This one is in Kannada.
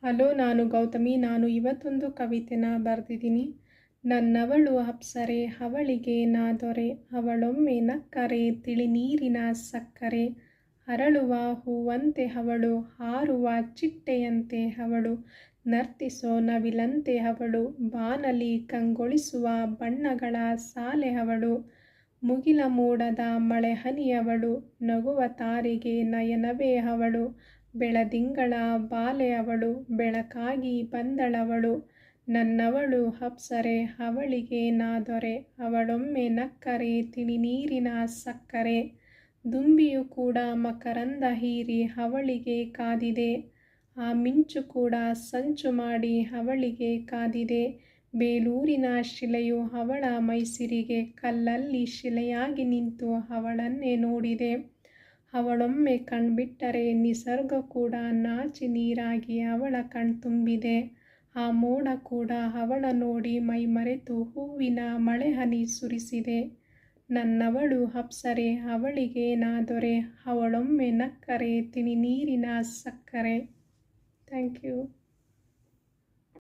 ಹಲೋ, ನಾನು ಗೌತಮಿ. ನಾನು ಇವತ್ತೊಂದು ಕವಿತೆನ ಬರೆದಿದ್ದೀನಿ. ನನ್ನವಳು ಅಪ್ಸರೆ, ಅವಳಿಗೆ ನಾ ದೊರೆ, ಅವಳೊಮ್ಮೆ ನಕ್ಕರೆ ತಿಳಿ ನೀರಿನ ಸಕ್ಕರೆ. ಅರಳುವ ಹೂವಂತೆ ಅವಳು, ಹಾರುವ ಚಿಟ್ಟೆಯಂತೆ ಅವಳು, ನರ್ತಿಸೋ ನವಿಲಂತೆ ಅವಳು, ಬಾನಲಿ ಕಂಗೊಳಿಸುವ ಬಣ್ಣಗಳ ಸಾಲೆ ಅವಳು. ಮುಗಿಲ ಮೋಡದ ಮಳೆ ಹನಿಯವಳು, ನಗುವ ತಾರೆಗೆ ನಯನವೇ ಅವಳು, ಬೆಳದಿಂಗಳ ಬಾಲೆ ಅವಳು, ಬೆಳಕಾಗಿ ಬಂದಳವಳು. ನನ್ನವಳು ಅಪ್ಸರೆ, ಅವಳಿಗೆ ನಾ ದೊರೆ, ಅವಳೊಮ್ಮೆ ನಕ್ಕರೆ ತಿಳಿ ನೀರಿನ ಸಕ್ಕರೆ. ದುಂಬಿಯು ಕೂಡ ಮಕರಂದ ಹೀರಿ ಅವಳಿಗೆ ಕಾದಿದೆ, ಆ ಮಿಂಚು ಕೂಡ ಸಂಚು ಮಾಡಿ ಅವಳಿಗೆ ಕಾದಿದೆ. ಬೇಲೂರಿನ ಶಿಲೆಯು ಅವಳ ಮೈಸಿರಿಗೆ, ಕಲ್ಲಲ್ಲಿ ಶಿಲೆಯಾಗಿ ನಿಂತು ಅವಳನ್ನೇ ನೋಡಿದೆ. ಅವಳೊಮ್ಮೆ ಕಣ್ಬಿಟ್ಟರೆ ನಿಸರ್ಗ ಕೂಡ ನಾಚಿ ನೀರಾಗಿ ಅವಳ ಕಣ್ತುಂಬಿದೆ. ಆ ಮೋಡ ಕೂಡ ಅವಳ ನೋಡಿ ಮೈಮರೆತು ಹೂವಿನ ಮಳೆಹನಿ ಸುರಿಸಿದೆ. ನನ್ನವಳು ಅಪ್ಸರೆ, ಅವಳಿಗೆ ನಾ ದೊರೆ, ಅವಳೊಮ್ಮೆ ನಕ್ಕರೆ ತಿಳಿ ನೀರಿನ ಸಕ್ಕರೆ. Thank you.